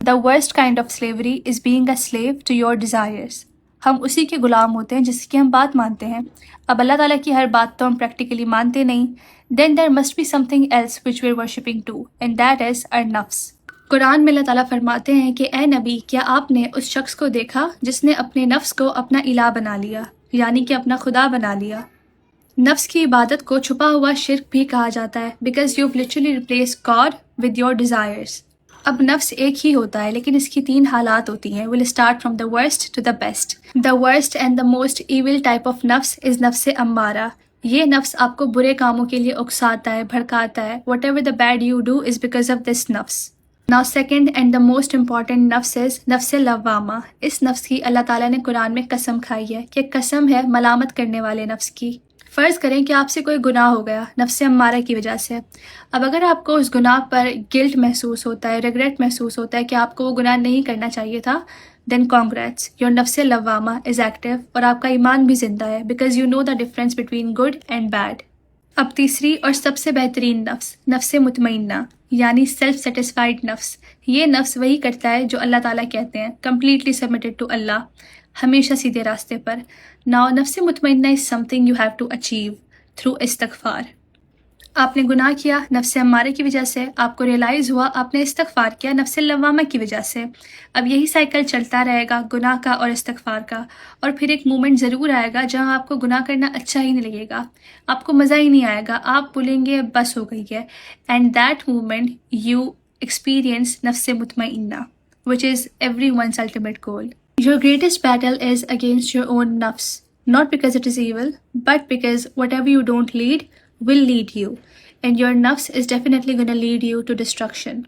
The worst kind of slavery is being a slave to your desires. ہم اسی کے غلام ہوتے ہیں جس کی ہم بات مانتے ہیں. اب اللہ تعالیٰ کی ہر بات تو ہم پریکٹیکلی مانتے نہیں. Then there must be something else which we're worshipping too, and that is our nafs. قرآن میں اللہ تعالیٰ فرماتے ہیں کہ اے نبی، کیا آپ نے اس شخص کو دیکھا جس نے اپنے نفس کو اپنا الہ بنا لیا، یعنی کہ اپنا خدا بنا لیا. نفس کی عبادت کو چھپا ہوا شرک بھی کہا جاتا ہے because you've literally replaced God with your desires. اب نفس ایک ہی ہوتا ہے لیکن اس کی 3 حالات ہوتی ہیں. We'll start from the worst to the best. The worst and the most evil type of نفس is نفس امارہ. یہ نفس آپ کو برے کاموں کے لیے اکساتا ہے، بھڑکاتا ہے. Whatever the bad you do is because of this نفس. Now second and the most important نفس is نفس لوامہ. اس نفس کی اللہ تعالیٰ نے قرآن میں قسم کھائی ہے کہ قسم ہے ملامت کرنے والے نفس کی. فرض کریں کہ آپ سے کوئی گناہ ہو گیا نفس امارہ کی وجہ سے. اب اگر آپ کو اس گناہ پر گلٹ محسوس ہوتا ہے، ریگریٹ محسوس ہوتا ہے کہ آپ کو وہ گناہ نہیں کرنا چاہیے تھا، then congrats, your نفس لوامہ is active اور آپ کا ایمان بھی زندہ ہے because you know the difference between good and bad. اب تیسری اور سب سے بہترین نفس، نفس مطمئنہ یعنی سیلف سیٹسفائیڈ نفس. یہ نفس وہی کرتا ہے جو اللہ تعالیٰ کہتے ہیں، completely submitted to اللہ، ہمیشہ سیدھے راستے پر. Now نفس مطمئنہ is something you have to achieve through استغفار. آپ نے گناہ کیا نفس امارہ کی وجہ سے، آپ کو ریئلائز ہوا آپ نے استغفار کیا نفس لوامہ کی وجہ سے. اب یہی سائیکل چلتا رہے گا گناہ کا اور استغفار کا، اور پھر ایک مومنٹ ضرور آئے گا جہاں آپ کو گناہ کرنا اچھا ہی نہیں لگے گا، آپ کو مزہ ہی نہیں آئے گا، آپ بولیں گے بس ہو گئی ہے. And that moment you experience نفس مطمئنہ which is everyone's ultimate goal. Your greatest battle is against your own nafs, not because it is evil, but because whatever you don't lead will lead you, and your nafs is definitely going to lead you to destruction.